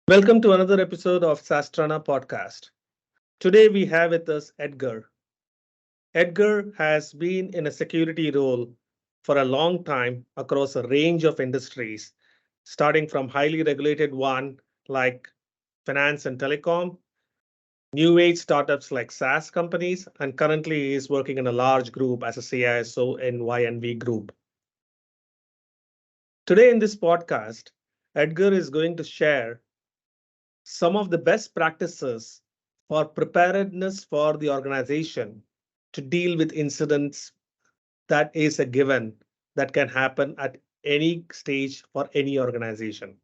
Welcome to another episode of SaaSTrana podcast. Today we have with us Edgar. Edgar has been in a security role for a long time across a range of industries, starting from highly regulated one like finance and telecom, new age startups like SaaS companies, and currently he is working in a large group as a CISO YNV Group. Today in this podcast, Edgar is going to share some of the best practices for preparedness for the organization to deal with incidents that is a given that can happen at any stage for any organization.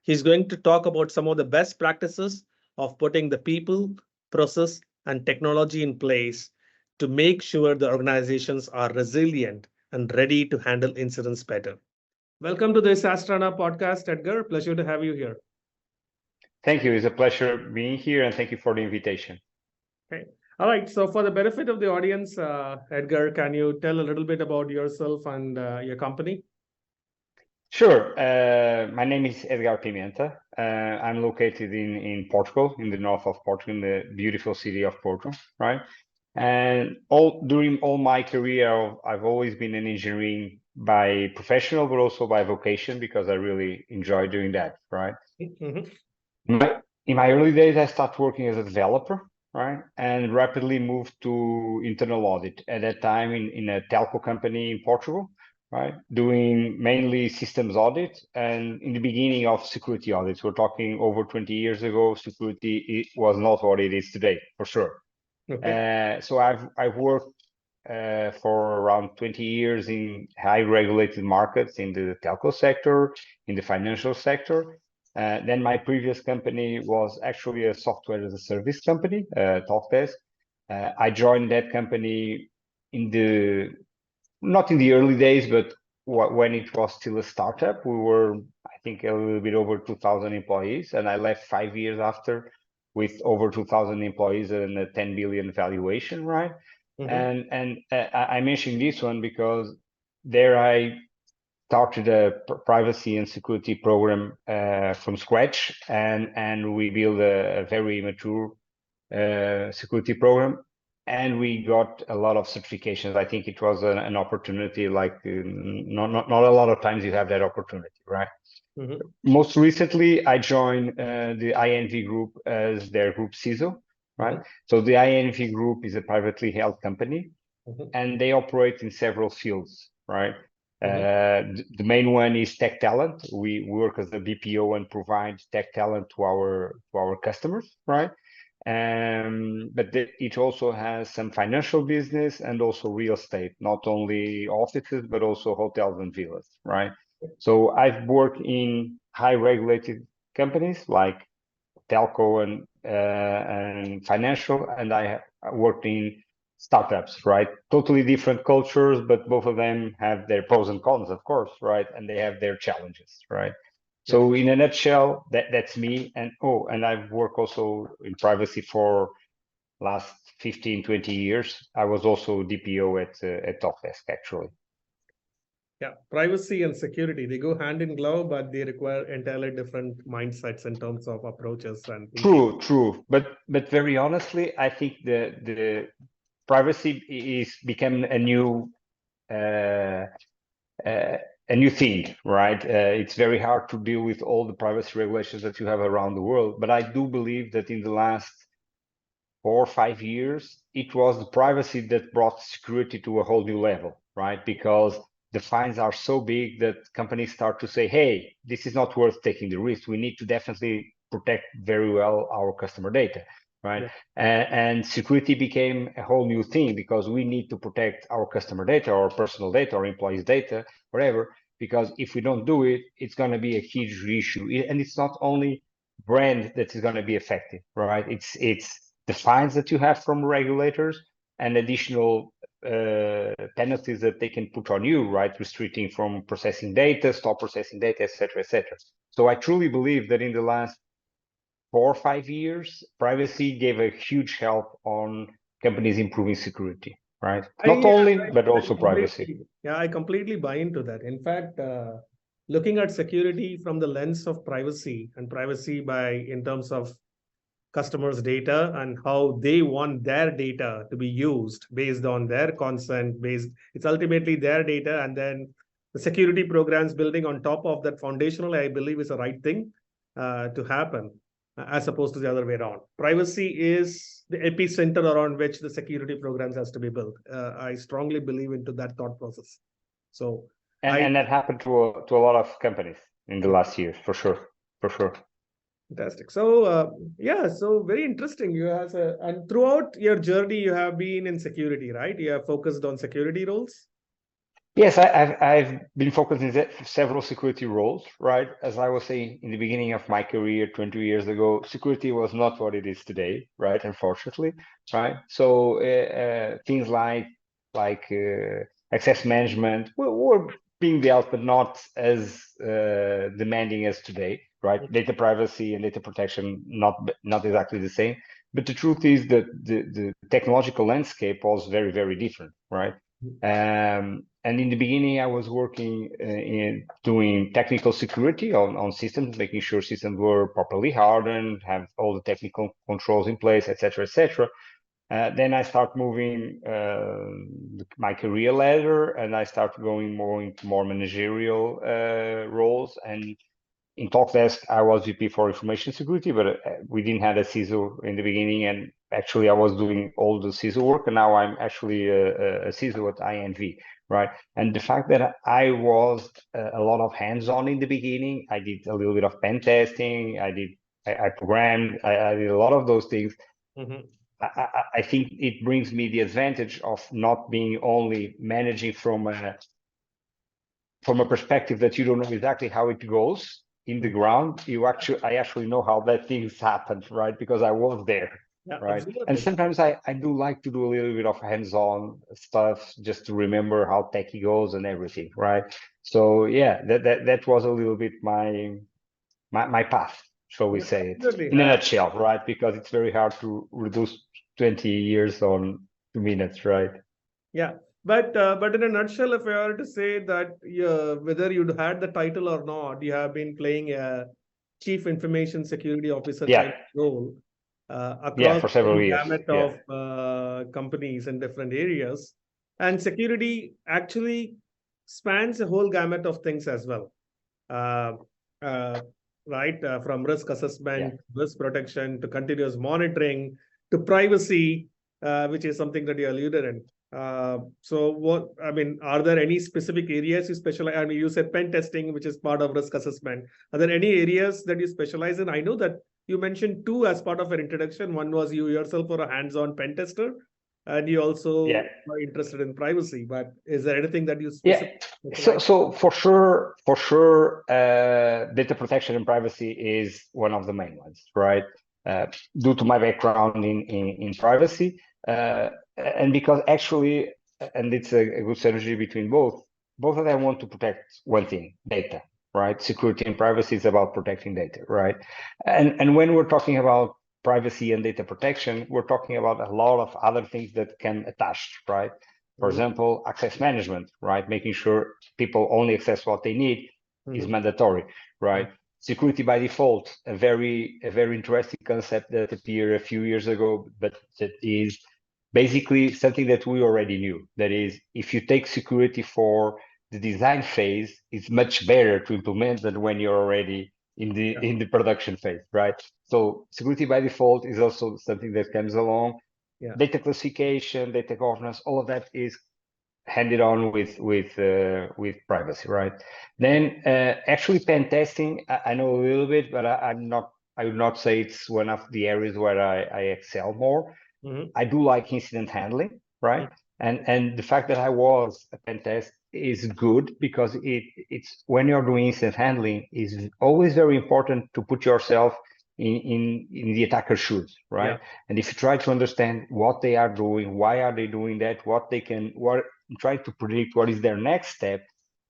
He's going to talk about some of the best practices of putting the people, process, and technology in place to make sure the organizations are resilient and ready to handle incidents better. Welcome to the SaaSTrana podcast, Edgar. Pleasure to have you here. Thank you. It's a pleasure being here, and thank you for the invitation. Okay. All right. So, for the benefit of the audience, Edgar, can you tell a little bit about yourself and your company? Sure. My name is Edgar Pimenta. I'm located in Portugal, in the north of Portugal, in the beautiful city of Porto, right? And during all my career, I've always been an engineering by professional, but also by vocation, because I really enjoy doing that, right? Mhm. In my early days, I started working as a developer, right? And rapidly moved to internal audit. At that time, in a telco company in Portugal, right? Doing mainly systems audit and in the beginning of security audits. We're talking over 20 years ago, security was not what it is today, for sure. Okay. So I've worked for around 20 years in high regulated markets in the telco sector, in the financial sector. Then my previous company was actually a software as a service company, Talkdesk. I joined that company not in the early days, but when it was still a startup. We were, I think, a little bit over 2,000 employees, and I left 5 years after with over 2,000 employees and a 10 billion valuation, right? And I mentioned this one because there I started a privacy and security program from scratch, and we built a very mature security program, and we got a lot of certifications. I think it was an opportunity like not a lot of times you have that opportunity, right? Most recently, I joined the INV Group as their group CISO, right? So the INV Group is a privately held company, and they operate in several fields, right? The main one is tech talent. We work as a BPO and provide tech talent to our customers, right? But it also has some financial business and also real estate, not only offices, but also hotels and villas, right? So I've worked in high regulated companies like telco and financial, and I worked in startups, right? Totally different cultures, but both of them have their pros and cons, of course, right? And they have their challenges, right? So in a nutshell, that's me. And I've worked also in privacy for last 15, 20 years. I was also DPO at Talkdesk, actually. Yeah, privacy and security, they go hand in glove, but they require entirely different mindsets in terms of approaches and thinking. True. But very honestly, I think the privacy is become uh, a new thing, right? It's very hard to deal with all the privacy regulations that you have around the world. But I do believe that in the last 4 or 5 years, it was the privacy that brought security to a whole new level, right? Because the fines are so big that companies start to say, hey, this is not worth taking the risk. We need to definitely protect very well our customer data, right? And security became a whole new thing because we need to protect our customer data, or personal data, or employees' data, whatever. Because if we don't do it, it's going to be a huge issue. And it's not only brand that is going to be affected, right? It's the fines that you have from regulators and additional penalties that they can put on you, right? Restricting from processing data, stop processing data, etc., etc. So I truly believe that in the last 4 or 5 years, privacy gave a huge help on companies improving security, right? Not only, but also privacy. I completely buy into that. In fact, looking at security from the lens of privacy, and privacy by in terms of customers' data and how they want their data to be used based on their consent, based it's ultimately their data, and then the security programs building on top of that foundational, I believe, is the right thing to happen, as opposed to the other way around. Privacy is the epicenter around which the security programs has to be built. I strongly believe into that thought process. So and that happened to a lot of companies in the last year, for sure. Fantastic. So yeah, so very interesting. You have and throughout your journey, you have been in security, right? You have focused on security roles. Yes, I've been focused in several security roles, right? As I was saying in the beginning of my career 20 years ago, security was not what it is today, right? Unfortunately, right? So things like access management were being dealt, but not as demanding as today, right? Data privacy and data protection, not exactly the same. But the truth is that the technological landscape was very, very different, right? And in the beginning, I was working in doing technical security on systems, making sure systems were properly hardened, have all the technical controls in place, etc., etc. Then I start moving my career ladder, and I start going more into more managerial roles. And in Talkdesk, I was VP for information security, but we didn't have a CISO in the beginning, and actually I was doing all the CISO work, and now I'm actually a CISO at INV, right? And the fact that I was a lot of hands-on in the beginning, I did a little bit of pen testing, I programmed, I did a lot of those things. I think it brings me the advantage of not being only managing from a perspective that you don't know exactly how it goes in the ground. I actually know how that things happened, right? Because I was there, right? Absolutely. And sometimes I do like to do a little bit of hands-on stuff just to remember how techie goes and everything, right? So yeah, that was a little bit my path, shall we say it, in a nutshell, right? Because it's very hard to reduce 20 years on 2 minutes, right? Yeah. But in a nutshell, if I were to say that whether you'd had the title or not, you have been playing a chief information security officer kind of role across for several years. Gamut of companies in different areas. And security actually spans a whole gamut of things as well. Right? From risk assessment, risk protection, to continuous monitoring, to privacy, which is something that you alluded in. So what, I mean, are there any specific areas you specialize? I mean, you said pen testing, which is part of risk assessment. Are there any areas that you specialize in? I know that you mentioned two as part of your introduction. One was you yourself were a hands-on pen tester, and you also are interested in privacy. But is there anything that you specifically? So for sure, data protection and privacy is one of the main ones, right? Due to my background in privacy, and because actually, and it's a good synergy between both of them want to protect one thing: data, right? Security and privacy is about protecting data, right? And when we're talking about privacy and data protection, we're talking about a lot of other things that can attach, right? For example, access management, right? Making sure people only access what they need is mandatory, right? Security by default, a very interesting concept that appeared a few years ago, but that is basically something that we already knew. That is, if you take security for the design phase, it's much better to implement than when you're already in the production phase, right? So security by default is also something that comes along. Data classification, data governance, all of that is handed on with privacy, right? Then actually pen testing, I know a little bit, but I would not say it's one of the areas where I excel more. I do like incident handling, right? And the fact that I was a pen test is good because it's when you're doing incident handling, is always very important to put yourself in the attacker's shoes, right? And if you try to understand what they are doing, why are they doing that, try to predict what is their next step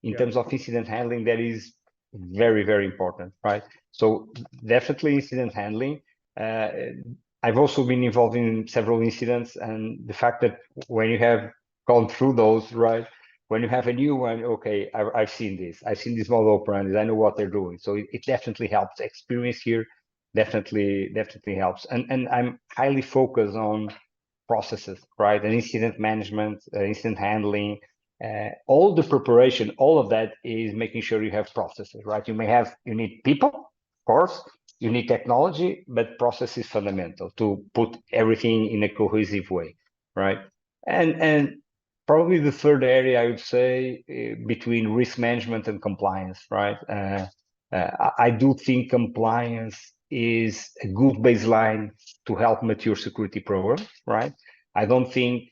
in terms of incident handling, that is very, very important, right? So definitely incident handling. I've also been involved in several incidents, and the fact that when you have gone through those, right, when you have a new one, okay, I've seen this model operands, I know what they're doing. So it definitely helps. Experience here definitely helps. And I'm highly focused on processes, right? And incident management, incident handling, all the preparation, all of that is making sure you have processes, right? You need people, of course, you need technology, but process is fundamental to put everything in a cohesive way, right? And probably the third area I would say between risk management and compliance, right? I do think compliance is a good baseline to help mature security programs, right? I don't think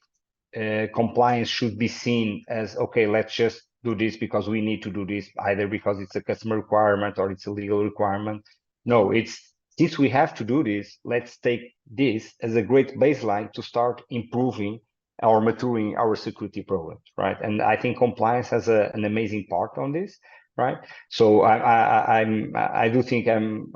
compliance should be seen as, okay, let's just do this because we need to do this, either because it's a customer requirement or it's a legal requirement. No, it's since we have to do this, let's take this as a great baseline to start improving or maturing our security programs, right? And I think compliance has an amazing part on this, right? So I do think I'm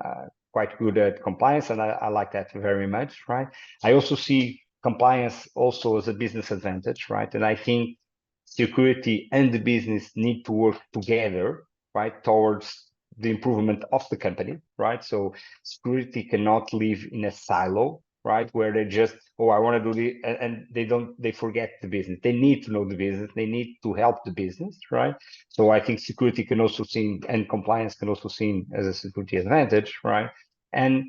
quite good at compliance, and I like that very much, right? I also see compliance also as a business advantage, right? And I think security and the business need to work together, right, towards the improvement of the company, right? So security cannot live in a silo, right, where they just, oh, I want to do this, and they forget the business. They need to know the business. They need to help the business, right? So I think security can also seen, and compliance can also seen as a security advantage, right? And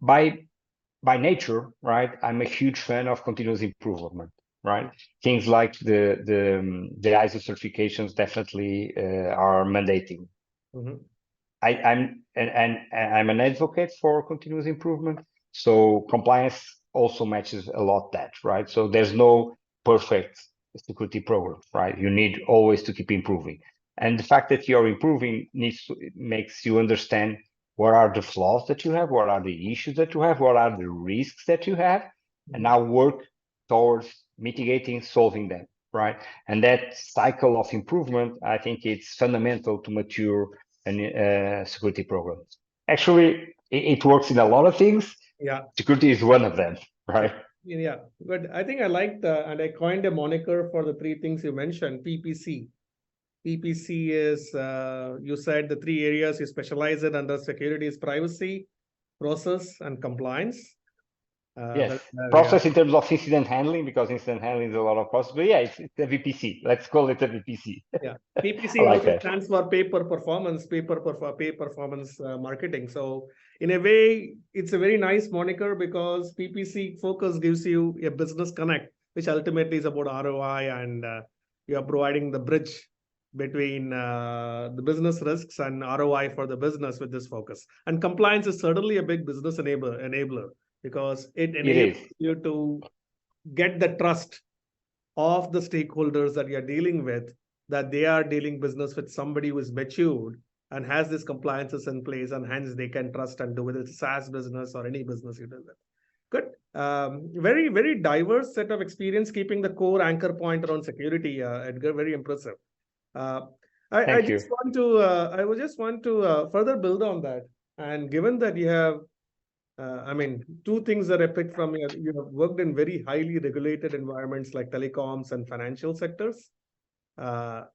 by nature, right, I'm a huge fan of continuous improvement, right? Things like the ISO certifications definitely are mandating. Mm-hmm. I'm an advocate for continuous improvement. So compliance also matches a lot that, right? So there's no perfect security program, right? You need always to keep improving. And the fact that you're improving makes you understand what are the flaws that you have, what are the issues that you have, what are the risks that you have, and now work towards mitigating, solving them, right? And that cycle of improvement, I think it's fundamental to mature and security programs. Actually, it works in a lot of things. Yeah. Security is one of them, right? Yeah, but I think I liked and I coined a moniker for the three things you mentioned, PPC. PPC is, you said the three areas you specialize in under security is privacy, process, and compliance. Yes, process in terms of incident handling, because incident handling is a lot of process. But yeah, it's a VPC. Let's call it a VPC. Yeah, PPC like also stands for pay performance marketing. So in a way, it's a very nice moniker because PPC focus gives you a business connect, which ultimately is about ROI, and you are providing the bridge between the business risks and ROI for the business with this focus. And compliance is certainly a big business enabler because it enables you to get the trust of the stakeholders that you're dealing with, that they are dealing business with somebody who is matured and has these compliances in place, and hence they can trust and do, whether it's SaaS business or any business you deal with. Good. Very, very diverse set of experience, keeping the core anchor point around security, Edgar. Very impressive. I just want to further build on that. And given that you have, I mean, two things that I picked from you. You have worked in very highly regulated environments like telecoms and financial sectors. And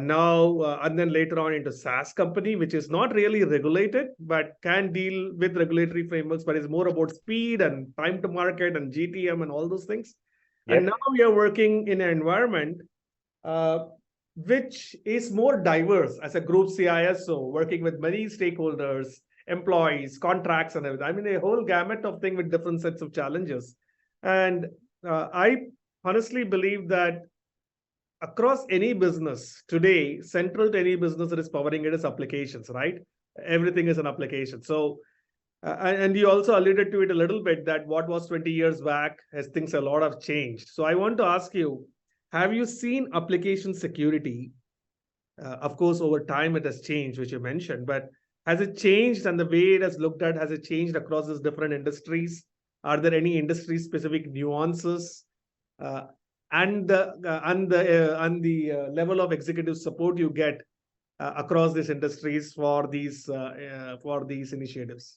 then later on into SaaS company, which is not really regulated, but can deal with regulatory frameworks, but is more about speed and time to market and GTM and all those things. Yep. And now we are working in an environment which is more diverse as a group CISO, working with many stakeholders, employees, contracts, and everything. I mean, a whole gamut of things with different sets of challenges. And I honestly believe that across any business today, central to any business that is powering it is applications, right? Everything is an application. So, and you also alluded to it a little bit that what was 20 years back has things a lot have changed. So I want to ask you, have you seen application security? Of course, over time it has changed, which you mentioned, but has it changed, and the way it has looked at, has it changed across these different industries? Are there any industry-specific nuances? And the level of executive support you get across these industries for these initiatives?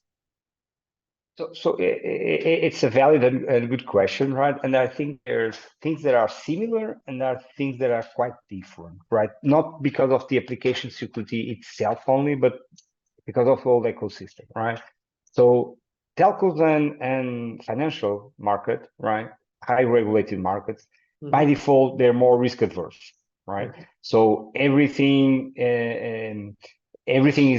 It's a valid and good question, right? And I think there's things that are similar and there are things that are quite different, right? Not because of the application security itself only, but because of the whole ecosystem, right? So telcos and financial market, right? High regulated markets, by default, they're more risk adverse, right? So everything is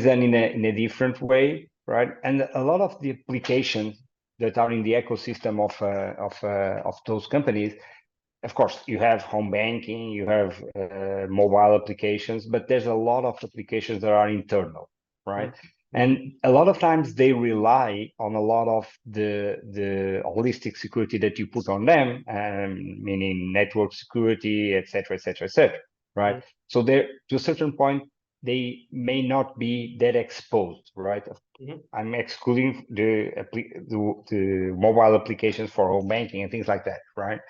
done in a different way, right? And a lot of the applications that are in the ecosystem of those companies, of course, you have home banking, you have mobile applications, but there's a lot of applications that are internal, right? And a lot of times they rely on a lot of the holistic security that you put on them, meaning network security, etc., etc., etc., right? So there, to a certain point, they may not be that exposed, right? I'm excluding the mobile applications for home banking and things like that, right?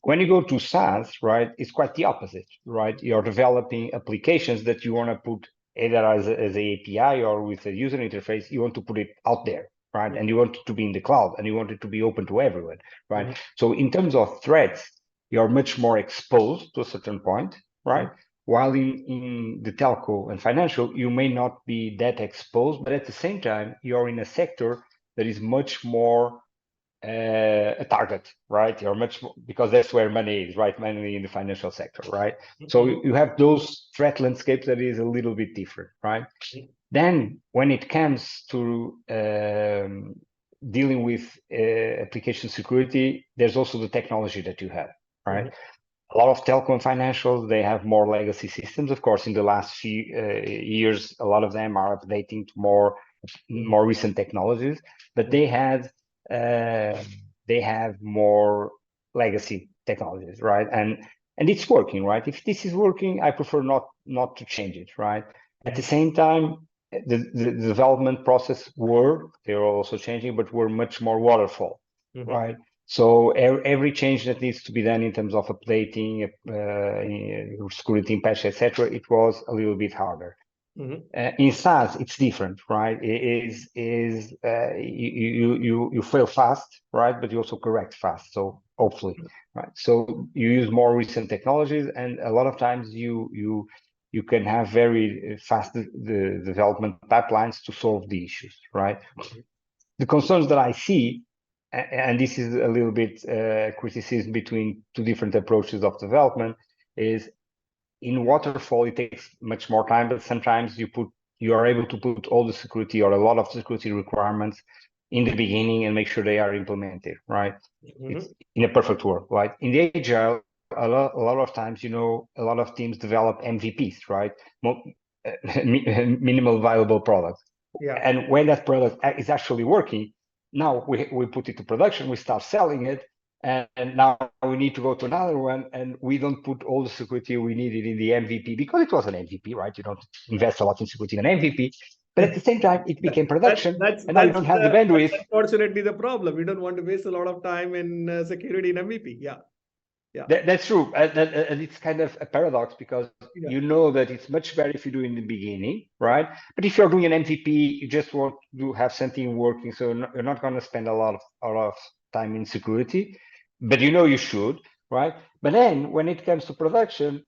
When you go to SaaS, right, it's quite the opposite, right? You're developing applications that you want to put either as an API or with a user interface. You want to put it out there, right? And you want it to be in the cloud and you want it to be open to everyone, right? So in terms of threats, you're much more exposed to a certain point, right? While in the telco and financial, you may not be that exposed, but at the same time, you're in a sector that is much more a target, right? You're much more, because that's where money is, right? Mainly in the financial sector, right? So you have those threat landscapes that is a little bit different, right? Then when it comes to dealing with application security, there's also the technology that you have, right? A lot of telco and financials, they have more legacy systems. Of course, in the last few years, a lot of them are updating to more recent technologies, but they have more legacy technologies, right? And it's working, right? If this is working, I prefer not to change it, right? At the same time, the development process they're also changing, but we're much more waterfall, right? So every change that needs to be done in terms of updating, security patch, etc., it was a little bit harder. In SaaS, it's different, right? You fail fast, right? But you also correct fast. So hopefully, right? So you use more recent technologies, and a lot of times you can have very fast the development pipelines to solve the issues, right? The concerns that I see, and this is a little bit criticism between two different approaches of development, is in waterfall it takes much more time, but sometimes you are able to put all the security or a lot of security requirements in the beginning and make sure they are implemented, right? It's in a perfect world, right? In the agile, a lot of times, a lot of teams develop MVPs, right? Minimal viable products. And when that product is actually working, now we put it to production, we start selling it, and now we need to go to another one, and we don't put all the security we needed in the MVP because it was an MVP, right? You don't invest a lot in security in an MVP, but at the same time, it became production, and now you don't have the bandwidth. That's unfortunately the problem. We don't want to waste a lot of time in security in MVP. That's true, and it's kind of a paradox because you know that it's much better if you do in the beginning, right? But if you're doing an MVP, you just want to have something working, so you're not going to spend a lot of time in security, but you should, right? But then when it comes to production,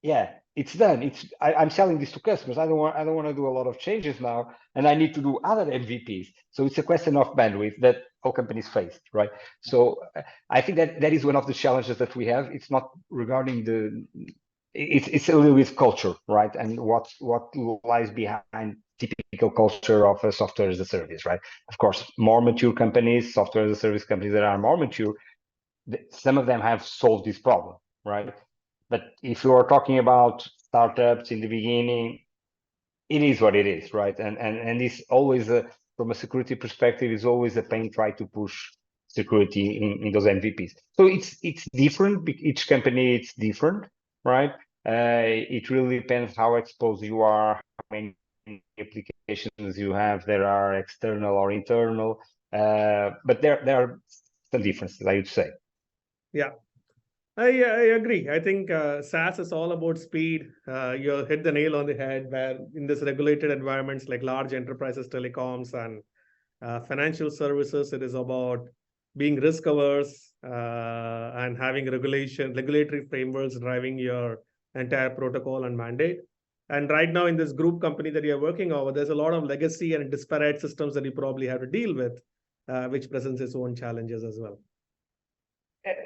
it's done. I'm selling this to customers. I don't want to do a lot of changes now, and I need to do other MVPs. So it's a question of bandwidth that all companies face, right? So I think that is one of the challenges that we have. It's not regarding it's a little bit culture, right? And what lies behind typical culture of a software as a service, right? Of course, more mature companies, software as a service companies that are more mature, some of them have solved this problem, right? But if you are talking about startups in the beginning, it is what it is, right? And it's always from a security perspective, is always a pain try to push security in those MVPs. So it's different. Each company it's different, right? It really depends how exposed you are, how many applications you have that are external or internal. But there are some differences, I would say. Yeah. I agree. I think SaaS is all about speed. You hit the nail on the head where in this regulated environments like large enterprises, telecoms, and financial services, it is about being risk averse and having regulatory frameworks driving your entire protocol and mandate. And right now in this group company that you're working over, there's a lot of legacy and disparate systems that you probably have to deal with, which presents its own challenges as well.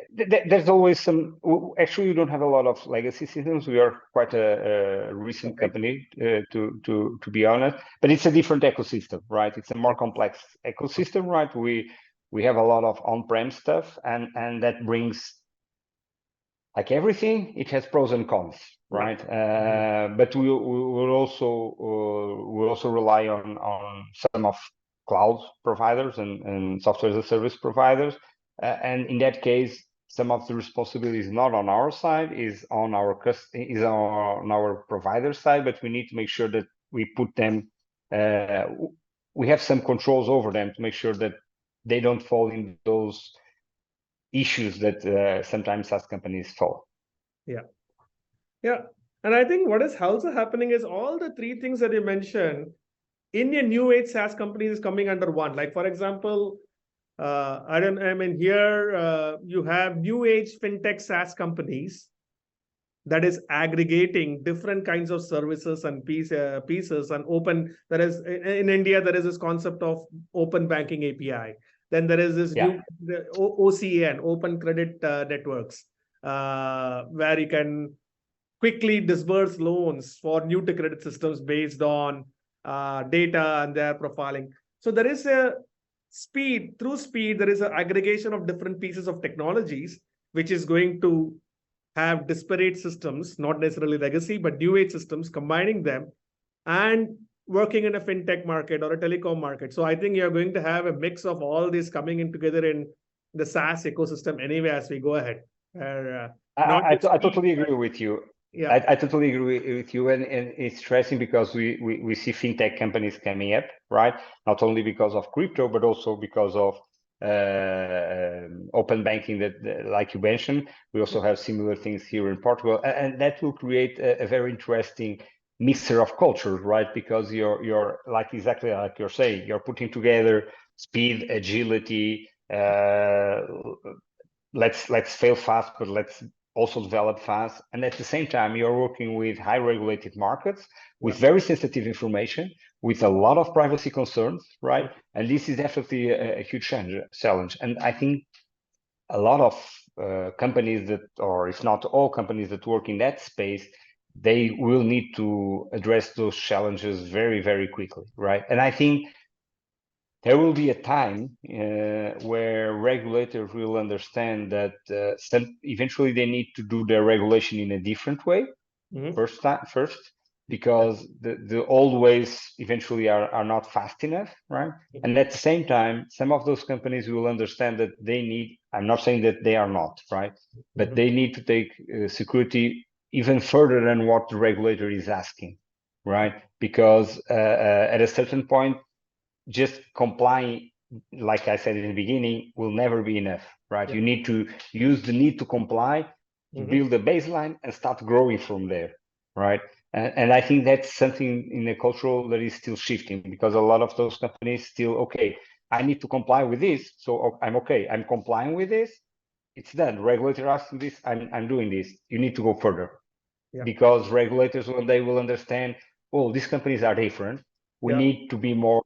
There's always some. Actually, we don't have a lot of legacy systems. We are quite a recent company, to be honest. But it's a different ecosystem, right? It's a more complex ecosystem, right? We have a lot of on-prem stuff, and that brings, like everything, it has pros and cons, right? But we will also rely on some of cloud providers and software as a service providers. And in that case, some of the responsibility is not on our side, is on our provider side, but we need to make sure that we put them, we have some controls over them to make sure that they don't fall in those issues that sometimes SaaS companies fall. Yeah. And I think what is also happening is all the three things that you mentioned in your new age SaaS companies is coming under one. Like, for example, here you have new age fintech SaaS companies that is aggregating different kinds of services and pieces and open. There is in India, there is this concept of open banking API. Then there is this new OCN, open credit networks, where you can quickly disburse loans for new to credit systems based on data and their profiling. So there is a through speed, there is an aggregation of different pieces of technologies, which is going to have disparate systems, not necessarily legacy, but new age systems, combining them and working in a fintech market or a telecom market. So I think you're going to have a mix of all this coming in together in the SaaS ecosystem anyway as we go ahead. I totally agree with you. Yeah, I totally agree with you, and it's interesting because we see fintech companies coming up, right? Not only because of crypto, but also because of open banking that, like you mentioned. We also have similar things here in Portugal, and that will create a very interesting mixture of cultures, right? Because you're like exactly like you're saying, you're putting together speed, agility. Let's fail fast, but let's also develop fast. And at the same time, you're working with high regulated markets, with very sensitive information, with a lot of privacy concerns, right? And this is definitely a huge challenge. And I think a lot of companies that, or if not all companies that work in that space, they will need to address those challenges very, very quickly, right? And I think there will be a time where regulators will understand that eventually they need to do their regulation in a different way. First, because the old ways eventually are not fast enough, right? And at the same time, some of those companies will understand that they need, I'm not saying that they are not, right? But they need to take security even further than what the regulator is asking, right? Because at a certain point, just complying, like I said in the beginning, will never be enough, right? You need to use the need to comply to build a baseline and start growing from there, right? And I think that's something in the cultural that is still shifting, because a lot of those companies still, okay, I need to comply with this, so I'm okay, I'm complying with this, it's done. Regulator asking this, I'm doing this. You need to go further, because regulators, when they will understand, oh, these companies are different, we need to be more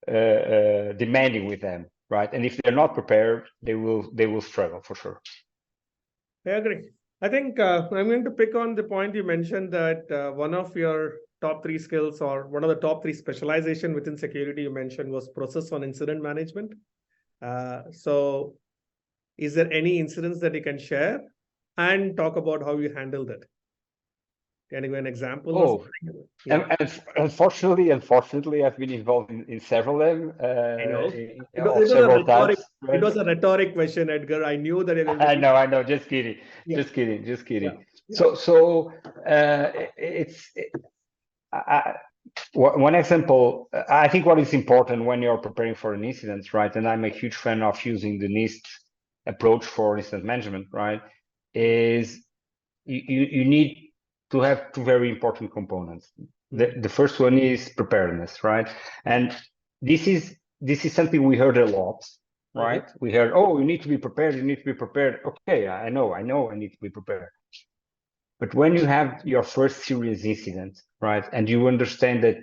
demanding with them, right? And if they're not prepared, they will struggle for sure. I agree. I think I'm going to pick on the point you mentioned that one of your top 3 skills, or one of the top 3 specialization within security you mentioned, was process on incident management. So is there any incidents that you can share and talk about how you handled it? Can you give an example? Oh, and unfortunately, I've been involved in several of them. Several times. It was a rhetoric question, Edgar. I knew that. I know. Just kidding. Just kidding. Yeah. So one example. I think what is important when you're preparing for an incident, right? And I'm a huge fan of using the NIST approach for incident management, right? Is you need to have 2 very important components. The first one is preparedness, right? And this is this is something we heard a lot, right? We heard, oh, you need to be prepared, you need to be prepared. Okay, I know I need to be prepared. But when you have your first serious incident, right, and you understand that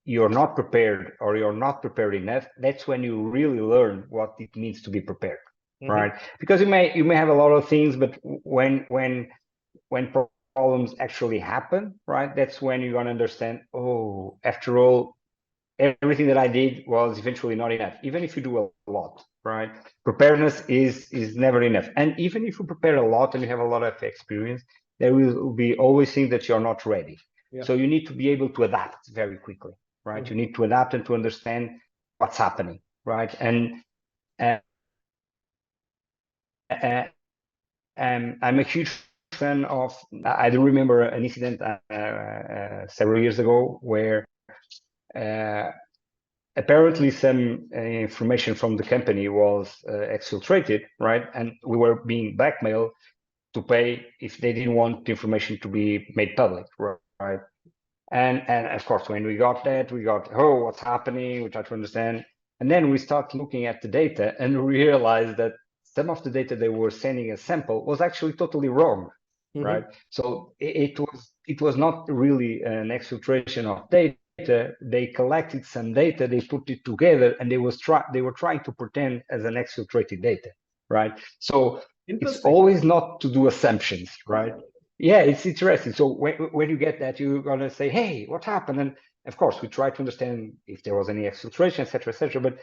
you're not prepared or you're not prepared enough, that's when you really learn what it means to be prepared, right? Because you may have a lot of things, but when problems actually happen, right, that's when you're gonna understand, oh, after all, everything that I did was eventually not enough, even if you do a lot, right? Preparedness is never enough. And even if you prepare a lot and you have a lot of experience, there will be always things that you're not ready. Yeah. So you need to be able to adapt very quickly, right? You need to adapt and to understand what's happening, right? And I'm a huge fan of, I do remember an incident several years ago where apparently some information from the company was exfiltrated, right? And we were being blackmailed to pay if they didn't want the information to be made public, right? And of course, when we got that, we got, oh, what's happening? We tried to understand. And then we start looking at the data and we realized that some of the data they were sending as sample was actually totally wrong, right? So it was not really an exfiltration of data. They collected some data, they put it together, and they were trying to pretend as an exfiltrated data, right? So it's always not to do assumptions, right? Yeah, it's interesting. So when you get that, you're gonna say, "Hey, what happened?" And of course, we try to understand if there was any exfiltration, etc., but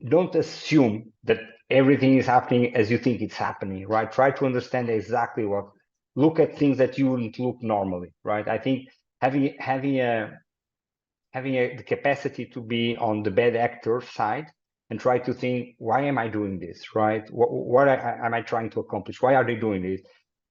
don't assume that everything is happening as you think it's happening, right? Try to understand exactly what. Look at things that you wouldn't look normally, right? I think having the capacity to be on the bad actor side and try to think, why am I doing this, right? What am I trying to accomplish? Why are they doing this?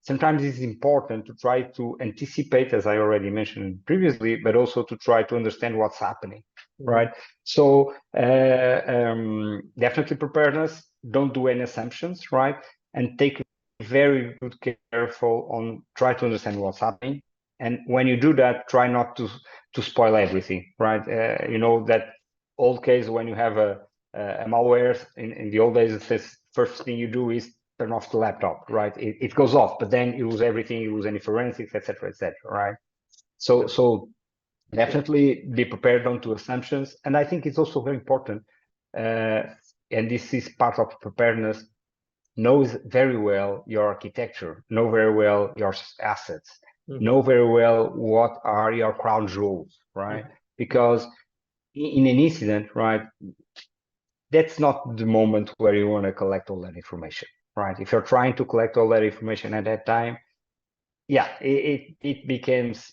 Sometimes it's important to try to anticipate, as I already mentioned previously, but also to try to understand what's happening, right? So definitely preparedness, don't do any assumptions, right? And take very good careful on try to understand what's happening. And when you do that, try not to spoil everything, right? You know, that old case when you have a malware in the old days, it says first thing you do is turn off the laptop, right? It goes off, but then you lose everything, you lose any forensics, etc., right? So definitely be prepared on to assumptions. And I think it's also very important, and this is part of preparedness, knows very well your architecture, know very well your assets, know very well what are your crown jewels, right? Because in an incident, right, that's not the moment where you want to collect all that information, right? If you're trying to collect all that information at that time, yeah, it becomes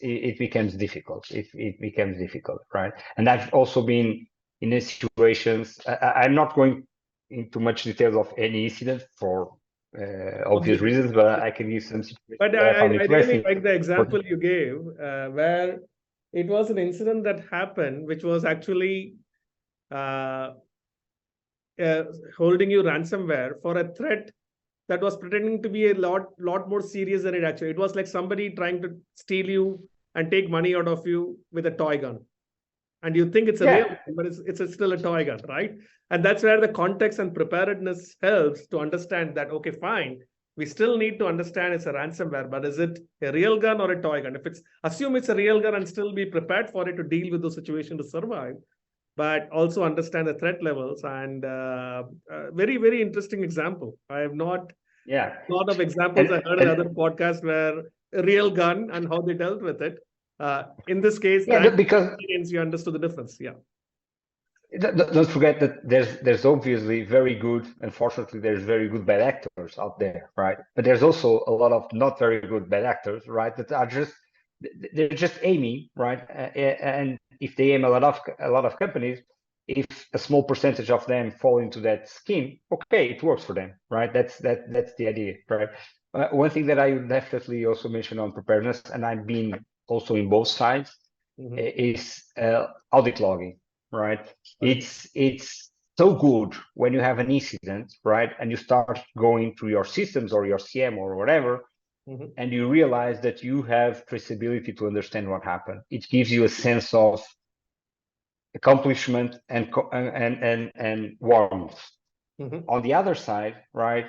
difficult. It becomes difficult, right? And I've also been in these situations. I'm not going into much details of any incident for obvious reasons, but I can give some situations. But I really like the example you gave, where it was an incident that happened, which was actually holding you ransomware for a threat that was pretending to be a lot more serious than it actually. It was like somebody trying to steal you and take money out of you with a toy gun. And you think it's a real gun, but it's still a toy gun, right? And that's where the context and preparedness helps to understand that, okay, fine, we still need to understand it's a ransomware, but is it a real gun or a toy gun? If assume it's a real gun and still be prepared for it to deal with the situation to survive, but also understand the threat levels. And very, very interesting example. I have not a lot of examples I heard in other podcasts where a real gun and how they dealt with it. In this case, because you understood the difference. Yeah. Don't forget that there's obviously very good, unfortunately, there's very good bad actors out there, right? But there's also a lot of not very good bad actors, right? That are they're just aiming, right? And if they aim a lot of companies, if a small percentage of them fall into that scheme, okay, it works for them, right? That's the idea, right? One thing that I would definitely also mention on preparedness, and I've been also in both sides, is audit logging, right? It's so good when you have an incident, right? And you start going through your systems or your CM or whatever, and you realize that you have traceability to understand what happened. It gives you a sense of accomplishment, and warmth. On the other side, right,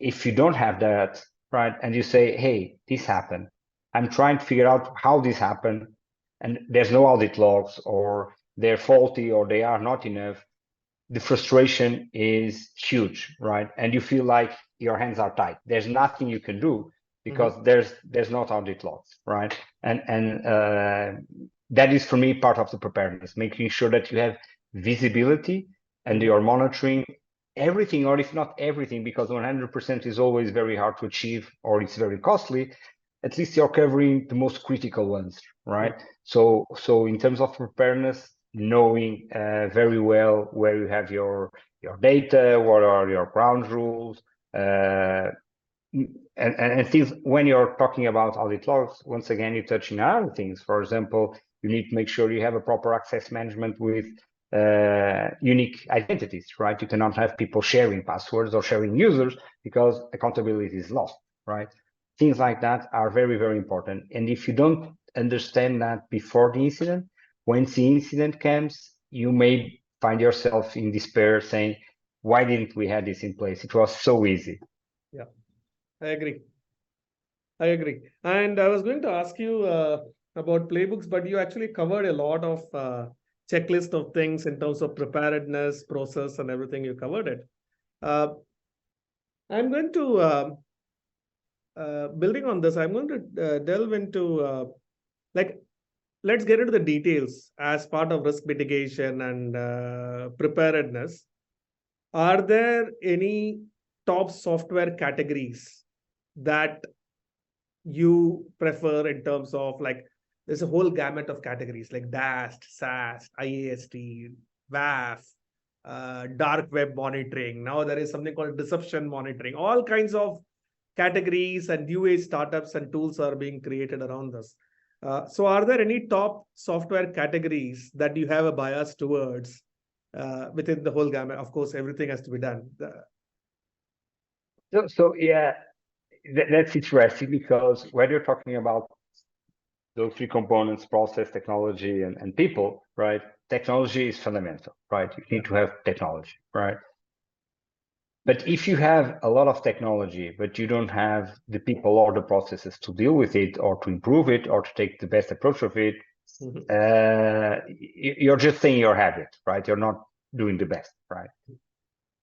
if you don't have that, right, and you say, hey, this happened, I'm trying to figure out how this happened, and there's no audit logs, or they're faulty, or they are not enough, the frustration is huge, right? And you feel like your hands are tied. There's nothing you can do because there's not audit logs, right? And that is for me part of the preparedness, making sure that you have visibility and you're monitoring everything, or if not everything, because 100% is always very hard to achieve, or it's very costly. At least you're covering the most critical ones, right? So in terms of preparedness, knowing very well where you have your data, what are your ground rules, and things. When you're talking about audit logs, once again, you're touching on other things. For example, you need to make sure you have a proper access management with unique identities, right? You cannot have people sharing passwords or sharing users because accountability is lost, right? Things like that are very, very important. And if you don't understand that before the incident, when the incident comes, you may find yourself in despair saying, why didn't we have this in place? It was so easy. Yeah, I agree. I agree. And I was going to ask you about playbooks, but you actually covered a lot of checklist of things in terms of preparedness, process, and everything. You covered it. I'm going to, building on this, I'm going to delve into, let's get into the details as part of risk mitigation and preparedness. Are there any top software categories that you prefer in terms of, like, there's a whole gamut of categories like DAST, SaaS, IAST, WAAP, dark web monitoring. Now there is something called deception monitoring. All kinds of categories and new age startups and tools are being created around this. So are there any top software categories that you have a bias towards within the whole gamut? Of course, everything has to be done. So yeah, that's interesting, because when you're talking about those three components, process, technology, and people, right? Technology is fundamental, right? You need to have technology, right? But if you have a lot of technology, but you don't have the people or the processes to deal with it, or to improve it, or to take the best approach of it, you're just saying you have it, right? You're not doing the best, right?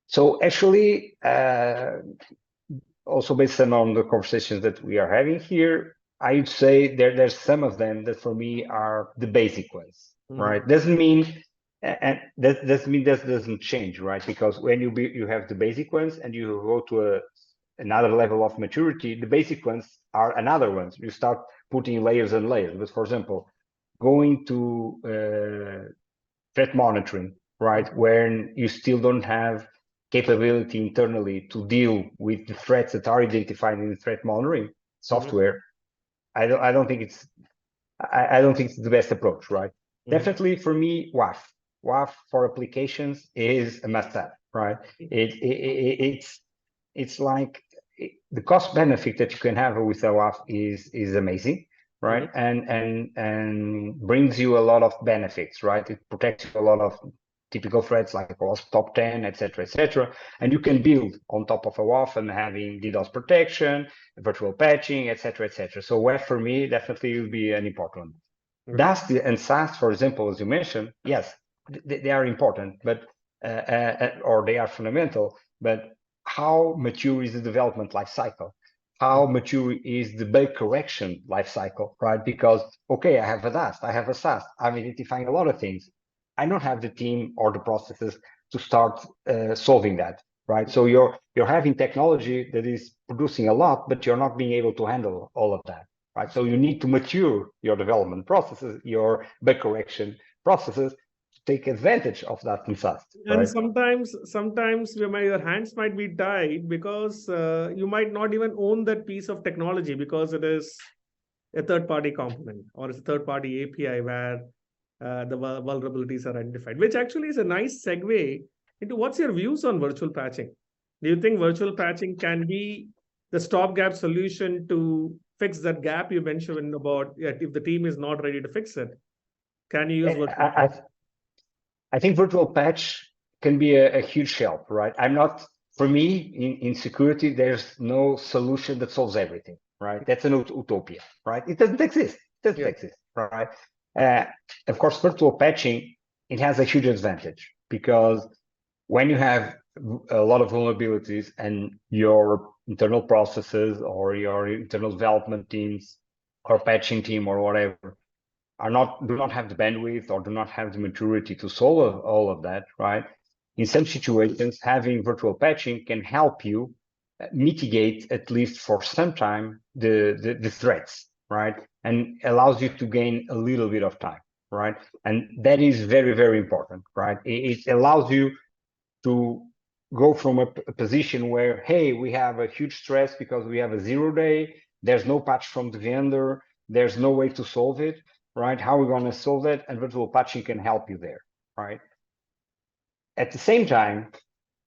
So actually, also based on the conversations that we are having here, I would say there's some of them that for me are the basic ones, right? Doesn't mean, and that doesn't change, right? Because when you have the basic ones and you go to another level of maturity, the basic ones are another ones. You start putting layers and layers. But for example, going to threat monitoring, right? When you still don't have capability internally to deal with the threats that are identified in the threat monitoring software, I don't think it's the best approach, right? Definitely for me, WAAP for applications is a must-have, right? It's like the cost benefit that you can have with a WAAP is amazing, right? And brings you a lot of benefits, right? It protects you a lot of typical threats like OWASP top 10, etc. And you can build on top of a WAF and having DDoS protection, virtual patching, etc. So WAF for me definitely will be an important one. DAST and SaaS, for example, as you mentioned, yes, they are important, but or they are fundamental. But how mature is the development life cycle? How mature is the bug correction life cycle, right? Because okay, I have a DAST, I have a SaaS, I'm identifying a lot of things. I don't have the team or the processes to start solving that, right? So you're having technology that is producing a lot, but you're not being able to handle all of that, right? So you need to mature your development processes, your bug correction processes, to take advantage of that in SaaS, right? And sometimes your hands might be tied because you might not even own that piece of technology because it is a third-party component or it's a third-party API where the vulnerabilities are identified, which actually is a nice segue into what's your views on virtual patching. Do you think virtual patching can be the stopgap solution to fix that gap you mentioned about if the team is not ready to fix it? Can you use virtual patching? I think virtual patch can be a huge help, right? For me, in security, there's no solution that solves everything, right? That's an utopia, right? It doesn't exist. It doesn't exist, right? Uh, of course, virtual patching, it has a huge advantage because when you have a lot of vulnerabilities and your internal processes or your internal development teams or patching team or whatever do not have the bandwidth or do not have the maturity to solve all of that, right? In some situations, having virtual patching can help you mitigate, at least for some time, the threats, right? And allows you to gain a little bit of time, right? And that is very, very important, right? It allows you to go from a position where, hey, we have a huge stress because we have a 0 day, there's no patch from the vendor, there's no way to solve it, right? How are we going to solve that? And virtual patching can help you there, right? At the same time,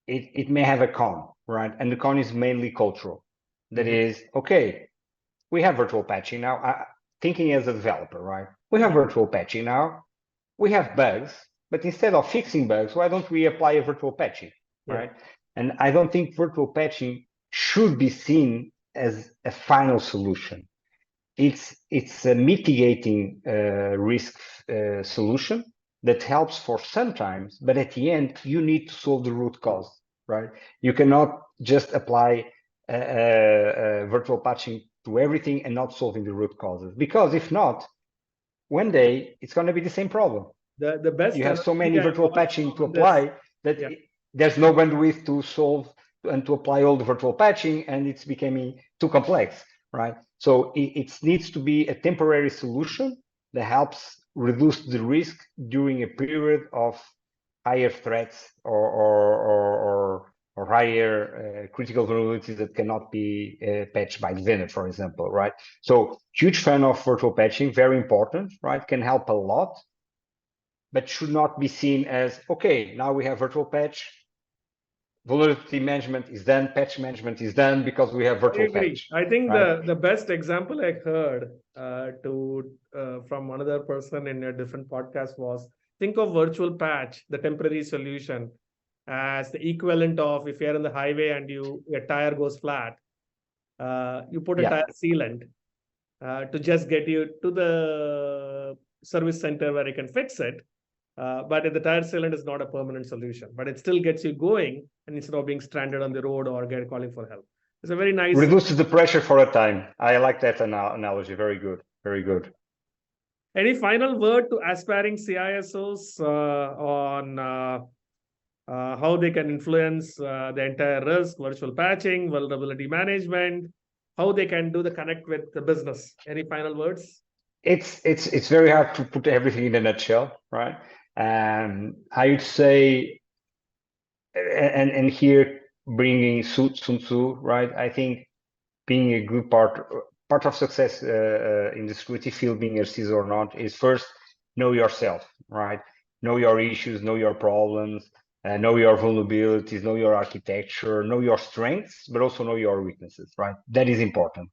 it may have a con, right? And the con is mainly cultural. That is, okay, we have virtual patching now. Thinking as a developer, right? We have virtual patching now. We have bugs, but instead of fixing bugs, why don't we apply a virtual patching, right? And I don't think virtual patching should be seen as a final solution. It's a mitigating risk solution that helps for sometimes, but at the end, you need to solve the root cause, right? You cannot just apply virtual patching to everything and not solving the root causes, because if not, one day it's going to be the same problem. The best you have so many virtual patching to apply that there's no bandwidth to solve and to apply all the virtual patching, and it's becoming too complex, right? So it needs to be a temporary solution that helps reduce the risk during a period of higher threats or higher critical vulnerabilities that cannot be patched by the vendor, for example, right? So huge fan of virtual patching, very important, right? Can help a lot, but should not be seen as, okay, now we have virtual patch, vulnerability management is done, patch management is done because we have virtual patch. I think right? the best example I heard from another person in a different podcast was, think of virtual patch, the temporary solution, as the equivalent of if you're in the highway and your tire goes flat, you put a tire sealant to just get you to the service center where you can fix it. But if the tire sealant is not a permanent solution, but it still gets you going, and instead of being stranded on the road or calling for help. It's a very nice. Reduces the pressure for a time. I like that analogy. Very good. Very good. Any final word to aspiring CISOs on how they can influence the entire risk, virtual patching, vulnerability management, how they can do the connect with the business? Any final words? It's very hard to put everything in a nutshell, right? I would say, and here bringing Sun Tzu, right? I think being a good part of success in the security field, being a CISO or not, is first know yourself, right? Know your issues, know your problems, know your vulnerabilities, know your architecture, know your strengths, but also know your weaknesses, right? That is important.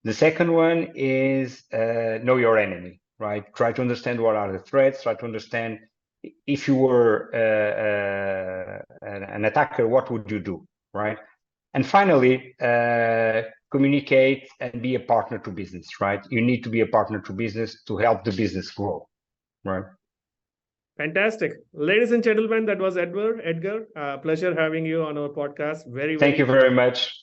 The second one is know your enemy, right? Try to understand what are the threats, try to understand if you were an attacker, what would you do, right? And finally, communicate and be a partner to business, right? You need to be a partner to business to help the business grow, right? Fantastic. Ladies and gentlemen, that was Edgar. Pleasure having you on our podcast. Thank you very much.